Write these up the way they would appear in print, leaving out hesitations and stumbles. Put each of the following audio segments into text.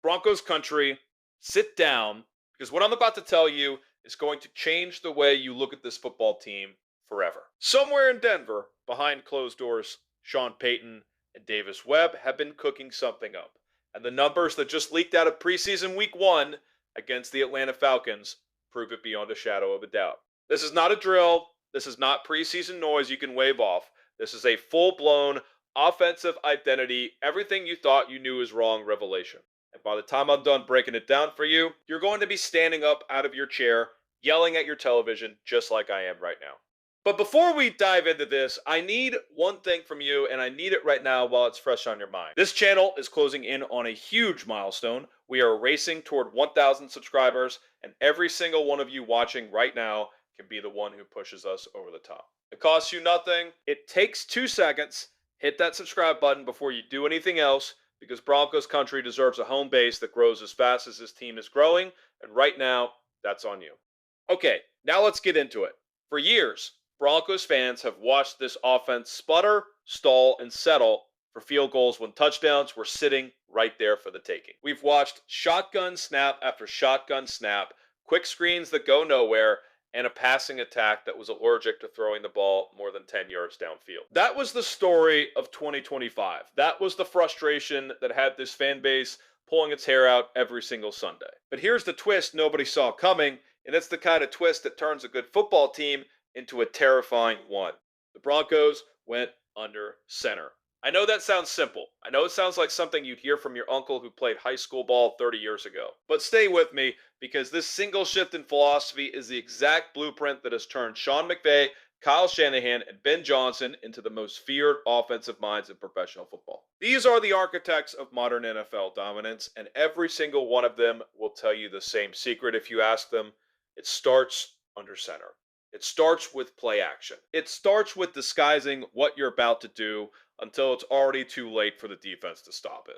Broncos country, sit down because what I'm about to tell you is going to change the way you look at this football team forever. Somewhere in Denver, behind closed doors, Sean Payton and Davis Webb have been cooking something up. And the numbers that just leaked out of preseason week 1 against the Atlanta Falcons prove it beyond a shadow of a doubt. This is not a drill. This is not preseason noise you can wave off. This is a full-blown offensive identity, everything you thought you knew is wrong revelation. And by the time I'm done breaking it down for you, you're going to be standing up out of your chair, yelling at your television, just like I am right now. But before we dive into this, I need one thing from you, and I need it right now while it's fresh on your mind. This channel is closing in on a huge milestone. We are racing toward 1,000 subscribers, and every single one of you watching right now can be the one who pushes us over the top. It costs you nothing. It takes 2 seconds. Hit that subscribe button before you do anything else, because Broncos country deserves a home base that grows as fast as this team is growing, and right now, that's on you. Okay, now let's get into it. For years, Broncos fans have watched this offense sputter, stall, and settle for field goals when touchdowns were sitting right there for the taking. We've watched shotgun snap after shotgun snap, quick screens that go nowhere, and a passing attack that was allergic to throwing the ball more than 10 yards downfield. That was the story of 2025. That was the frustration that had this fan base pulling its hair out every single Sunday. But here's the twist nobody saw coming, and it's the kind of twist that turns a good football team into a terrifying one. The Broncos went under center. I know that sounds simple. I know it sounds like something you'd hear from your uncle who played high school ball 30 years ago. But stay with me, because this single shift in philosophy is the exact blueprint that has turned Sean McVay, Kyle Shanahan, and Ben Johnson into the most feared offensive minds in professional football. These are the architects of modern NFL dominance, and every single one of them will tell you the same secret if you ask them. It starts under center. It starts with play action. It starts with disguising what you're about to do until it's already too late for the defense to stop it.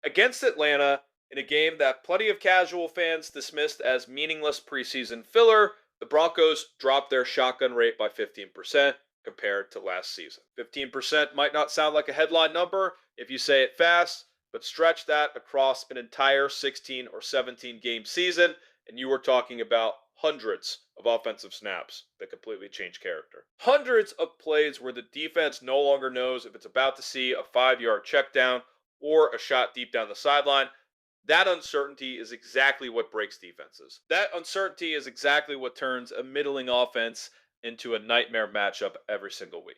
Against Atlanta, in a game that plenty of casual fans dismissed as meaningless preseason filler, the Broncos dropped their shotgun rate by 15% compared to last season. 15% might not sound like a headline number if you say it fast, but stretch that across an entire 16 or 17 game season, and you were talking about hundreds of offensive snaps that completely change character. Hundreds of plays where the defense no longer knows if it's about to see a 5-yard check down or a shot deep down the sideline. That uncertainty is exactly what breaks defenses. That uncertainty is exactly what turns a middling offense into a nightmare matchup every single week.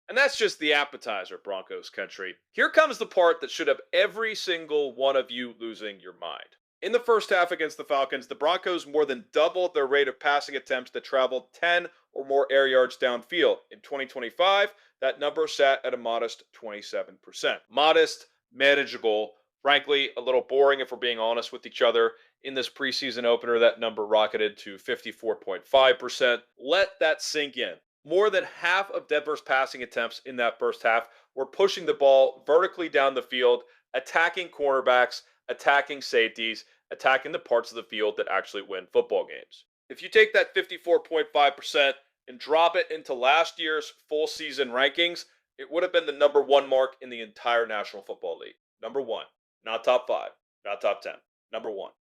And that's just the appetizer, Broncos country. Here comes the part that should have every single one of you losing your mind. In the first half against the Falcons, the Broncos more than doubled their rate of passing attempts that traveled 10 or more air yards downfield. In 2025, that number sat at a modest 27%. Modest, manageable, frankly, a little boring if we're being honest with each other. In this preseason opener, that number rocketed to 54.5%. Let that sink in. More than half of Denver's passing attempts in that first half were pushing the ball vertically down the field, attacking cornerbacks, attacking safeties, attacking the parts of the field that actually win football games. If you take that 54.5% and drop it into last year's full season rankings, it would have been the number 1 mark in the entire National Football League. Number 1. Not top 5. Not top 10. Number 1.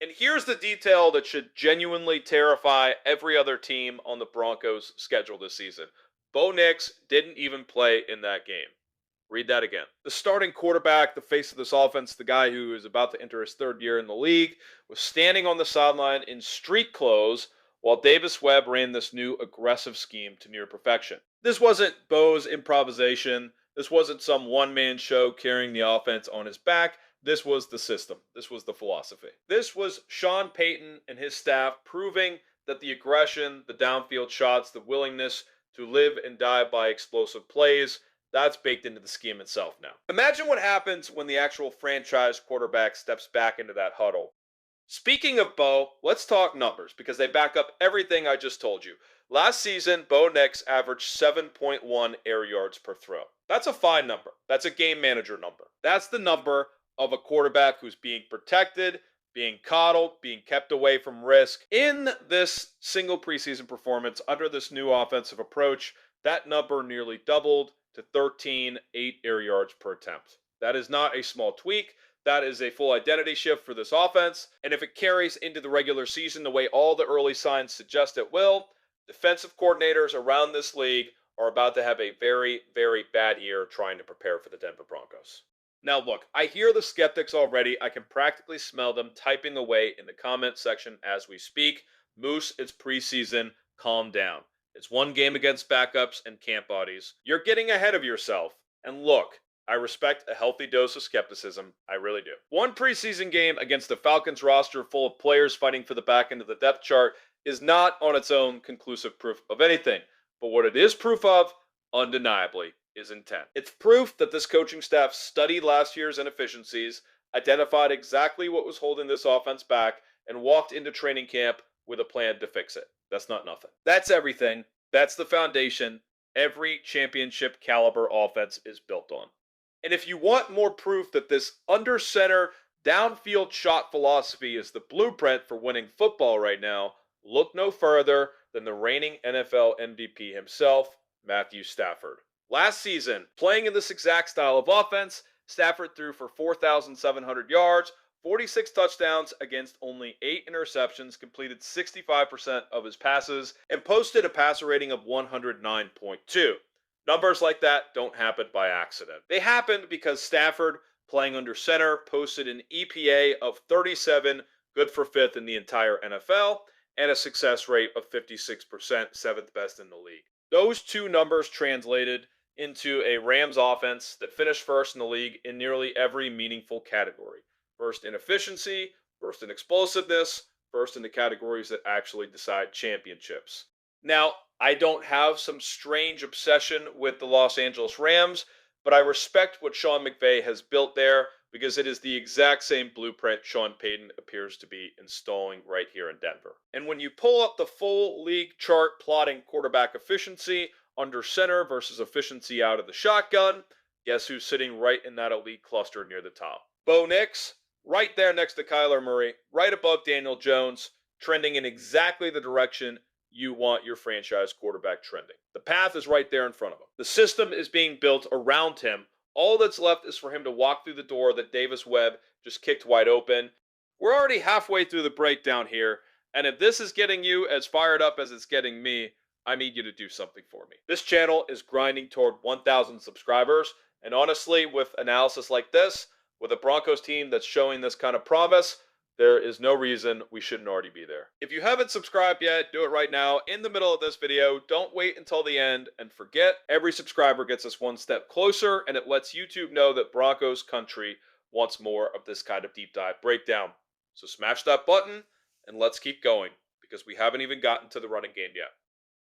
And here's the detail that should genuinely terrify every other team on the Broncos' schedule this season. Bo Nix didn't even play in that game. Read that again. The starting quarterback, the face of this offense, the guy who is about to enter his 3rd year in the league, was standing on the sideline in street clothes while Davis Webb ran this new aggressive scheme to near perfection. This wasn't Bo's improvisation. This wasn't some one-man show carrying the offense on his back. This was the system. This was the philosophy. This was Sean Payton and his staff proving that the aggression, the downfield shots, the willingness to live and die by explosive plays, that's baked into the scheme itself now. Imagine what happens when the actual franchise quarterback steps back into that huddle. Speaking of Bo, let's talk numbers because they back up everything I just told you. Last season, Bo Nix averaged 7.1 air yards per throw. That's a fine number. That's a game manager number. That's the number of a quarterback who's being protected, being coddled, being kept away from risk. In this single preseason performance under this new offensive approach, that number nearly doubled to 13 8 air yards per attempt. That is not a small tweak. That is a full identity shift for this offense, and if it carries into the regular season the way all the early signs suggest it will, defensive coordinators around this league are about to have a very, very bad year trying to prepare for the Denver Broncos. Now, look, I hear the skeptics already. I can practically smell them typing away in the comment section as we speak. Moose, it's preseason. Calm down. It's one game against backups and camp bodies. You're getting ahead of yourself. And look, I respect a healthy dose of skepticism. I really do. One preseason game against the Falcons roster full of players fighting for the back end of the depth chart is not on its own conclusive proof of anything. But what it is proof of, undeniably, is intent. It's proof that this coaching staff studied last year's inefficiencies, identified exactly what was holding this offense back, and walked into training camp with a plan to fix it. That's not nothing. That's everything. That's the foundation every championship caliber offense is built on. And if you want more proof that this under center, downfield shot philosophy is the blueprint for winning football right now, look no further than the reigning NFL MVP himself, Matthew Stafford. Last season, playing in this exact style of offense, Stafford threw for 4,700 yards, 46 touchdowns against only 8 interceptions, completed 65% of his passes, and posted a passer rating of 109.2. Numbers like that don't happen by accident. They happened because Stafford, playing under center, posted an EPA of 37, good for 5th in the entire NFL, and a success rate of 56%, 7th best in the league. Those two numbers translated into a Rams offense that finished first in the league in nearly every meaningful category. First in efficiency, first in explosiveness, first in the categories that actually decide championships. Now, I don't have some strange obsession with the Los Angeles Rams, but I respect what Sean McVay has built there because it is the exact same blueprint Sean Payton appears to be installing right here in Denver. And when you pull up the full league chart plotting quarterback efficiency under center versus efficiency out of the shotgun, guess who's sitting right in that elite cluster near the top? Bo Nix, right there next to Kyler Murray, right above Daniel Jones, trending in exactly the direction you want your franchise quarterback trending. The path is right there in front of him. The system is being built around him. All that's left is for him to walk through the door that Davis Webb just kicked wide open. We're already halfway through the breakdown here, and if this is getting you as fired up as it's getting me, I need you to do something for me. This channel is grinding toward 1,000 subscribers, and honestly, with analysis like this, with a Broncos team that's showing this kind of promise, there is no reason we shouldn't already be there. If you haven't subscribed yet, do it right now in the middle of this video. Don't wait until the end and forget every subscriber gets us one step closer and it lets YouTube know that Broncos country wants more of this kind of deep dive breakdown. So smash that button and let's keep going because we haven't even gotten to the running game yet.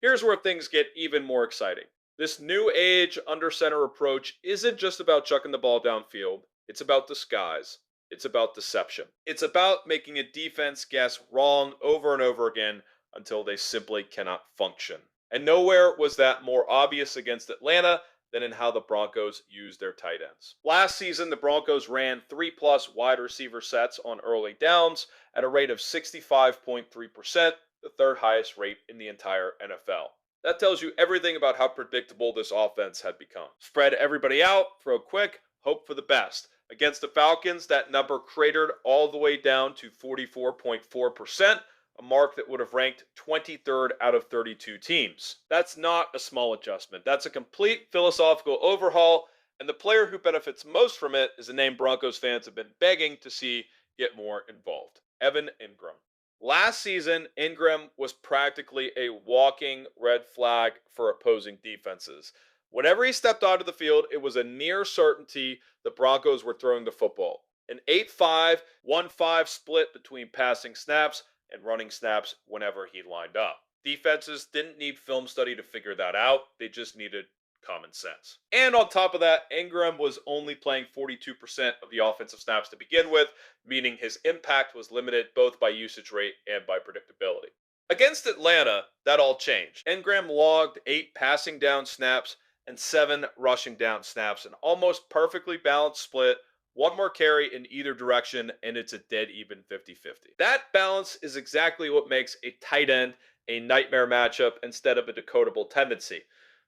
Here's where things get even more exciting. This new age under center approach isn't just about chucking the ball downfield. It's about disguise. It's about deception. It's about making a defense guess wrong over and over again until they simply cannot function. And nowhere was that more obvious against Atlanta than in how the Broncos used their tight ends. Last season, the Broncos ran 3+ wide receiver sets on early downs at a rate of 65.3%, the third highest rate in the entire NFL. That tells you everything about how predictable this offense had become. Spread everybody out, throw quick, hope for the best. Against the Falcons, that number cratered all the way down to 44.4%, a mark that would have ranked 23rd out of 32 teams. That's not a small adjustment. That's a complete philosophical overhaul, and the player who benefits most from it is a name Broncos fans have been begging to see get more involved: Evan Engram. Last season, Engram was practically a walking red flag for opposing defenses. Whenever he stepped onto the field, it was a near certainty the Broncos were throwing the football. An 8-5, 1-5 split between passing snaps and running snaps whenever he lined up. Defenses didn't need film study to figure that out. They just needed common sense. And on top of that, Engram was only playing 42% of the offensive snaps to begin with, meaning his impact was limited both by usage rate and by predictability. Against Atlanta, that all changed. Engram logged 8 passing down snaps and 7 rushing down snaps, an almost perfectly balanced split, one more carry in either direction, and it's a dead even 50-50. That balance is exactly what makes a tight end a nightmare matchup instead of a decodable tendency.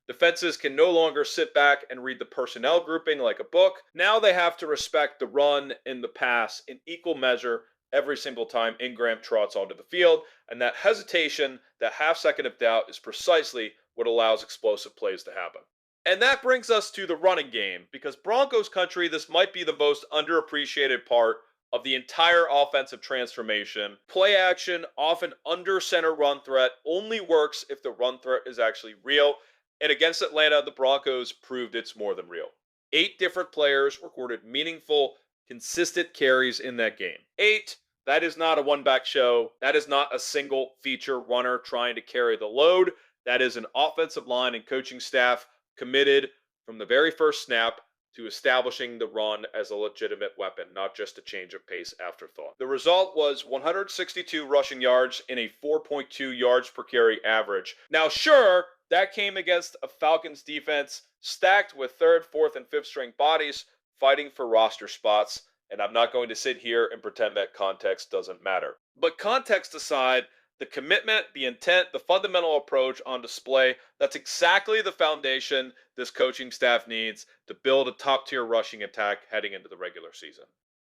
Defenses can no longer sit back and read the personnel grouping like a book. Now they have to respect the run and the pass in equal measure every single time Ingram trots onto the field. And that hesitation, that half second of doubt, is precisely what allows explosive plays to happen. And that brings us to the running game, because Broncos country, this might be the most underappreciated part of the entire offensive transformation. Play action, often under center run threat, only works if the run threat is actually real. And against Atlanta, the Broncos proved it's more than real. 8 different players recorded meaningful, consistent carries in that game. 8. That is not a one-back show. That is not a single feature runner trying to carry the load. That is an offensive line and coaching staff committed from the very first snap to establishing the run as a legitimate weapon, not just a change of pace afterthought. The result was 162 rushing yards and a 4.2 yards per carry average. Now, sure, that came against a Falcons defense stacked with third, fourth, and fifth string bodies fighting for roster spots, and I'm not going to sit here and pretend that context doesn't matter. But context aside, the commitment, the intent, the fundamental approach on display, that's exactly the foundation this coaching staff needs to build a top-tier rushing attack heading into the regular season.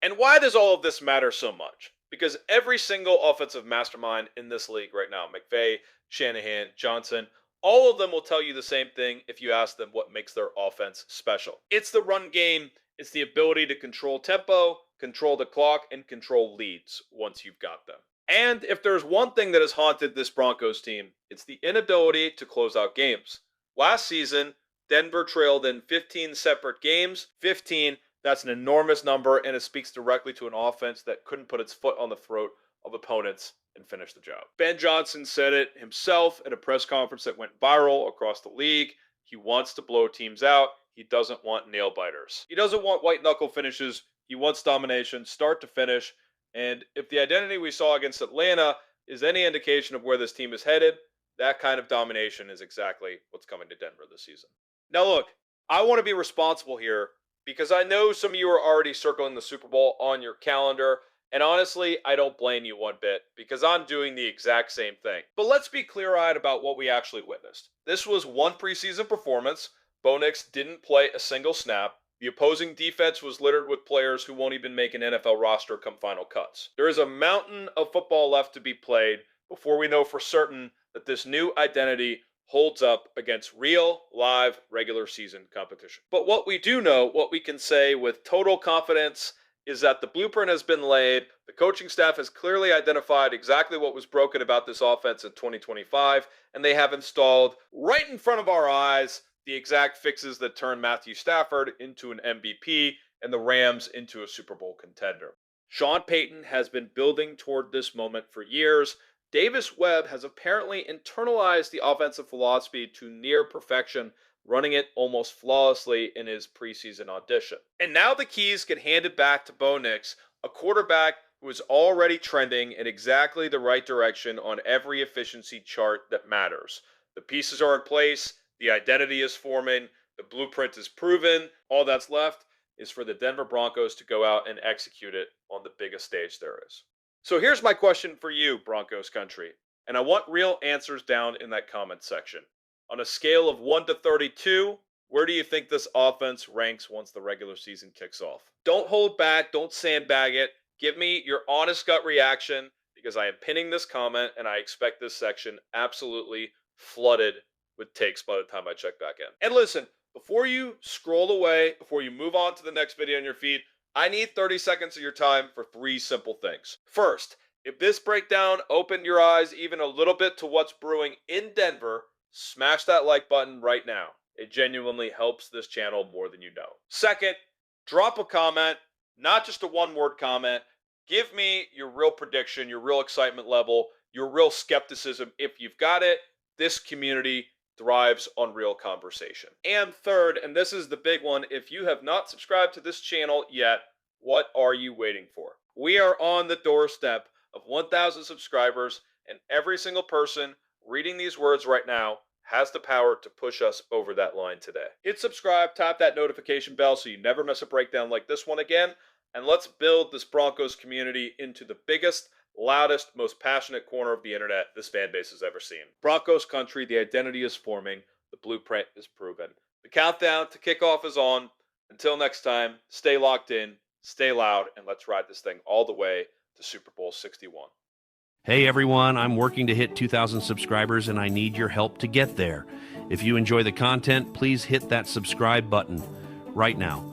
And why does all of this matter so much? Because every single offensive mastermind in this league right now, McVay, Shanahan, Johnson, all of them will tell you the same thing if you ask them what makes their offense special. It's the run game. It's the ability to control tempo, control the clock, and control leads once you've got them. And if there's one thing that has haunted this Broncos team, it's the inability to close out games. Last season, Denver trailed in 15 separate games. 15, that's an enormous number, and it speaks directly to an offense that couldn't put its foot on the throat of opponents and finish the job. Ben Johnson said it himself at a press conference that went viral across the league. He wants to blow teams out. He doesn't want nail biters. He doesn't want white knuckle finishes. He wants domination, start to finish. And if the identity we saw against Atlanta is any indication of where this team is headed, that kind of domination is exactly what's coming to Denver this season. Now look, I want to be responsible here because I know some of you are already circling the Super Bowl on your calendar. And honestly, I don't blame you one bit because I'm doing the exact same thing. But let's be clear-eyed about what we actually witnessed. This was one preseason performance. Bo Nix didn't play a single snap. The opposing defense was littered with players who won't even make an NFL roster come final cuts. There is a mountain of football left to be played before we know for certain that this new identity holds up against real, live, regular season competition. But what we do know, what we can say with total confidence, is that the blueprint has been laid. The coaching staff has clearly identified exactly what was broken about this offense in 2025, and they have installed right in front of our eyes the exact fixes that turned Matthew Stafford into an MVP and the Rams into a Super Bowl contender. Sean Payton has been building toward this moment for years. Davis Webb has apparently internalized the offensive philosophy to near perfection, running it almost flawlessly in his preseason audition. And now the keys get handed back to Bo Nix, a quarterback who is already trending in exactly the right direction on every efficiency chart that matters. The pieces are in place. The identity is forming. The blueprint is proven. All that's left is for the Denver Broncos to go out and execute it on the biggest stage there is. So here's my question for you, Broncos country. And I want real answers down in that comment section. On a scale of 1 to 32, where do you think this offense ranks once the regular season kicks off? Don't hold back. Don't sandbag it. Give me your honest gut reaction because I am pinning this comment and I expect this section absolutely flooded with takes by the time I check back in. And listen, before you scroll away, before you move on to the next video on your feed, I need 30 seconds of your time for 3 simple things. First, if this breakdown opened your eyes even a little bit to what's brewing in Denver, smash that like button right now. It genuinely helps this channel more than you know. Second, drop a comment, not just a one-word comment. Give me your real prediction, your real excitement level, your real skepticism. If you've got it, this community thrives on real conversation. And third, and this is the big one, if you have not subscribed to this channel yet, what are you waiting for? We are on the doorstep of 1,000 subscribers, and every single person reading these words right now has the power to push us over that line today. Hit subscribe, tap that notification bell so you never miss a breakdown like this one again, and let's build this Broncos community into the biggest, loudest, most passionate corner of the internet this fan base has ever seen. Broncos country, the identity is forming. The blueprint is proven. The countdown to kickoff is on. Until next time, stay locked in, stay loud, and let's ride this thing all the way to Super Bowl 61. Hey everyone, I'm working to hit 2,000 subscribers and I need your help to get there. If you enjoy the content, please hit that subscribe button right now.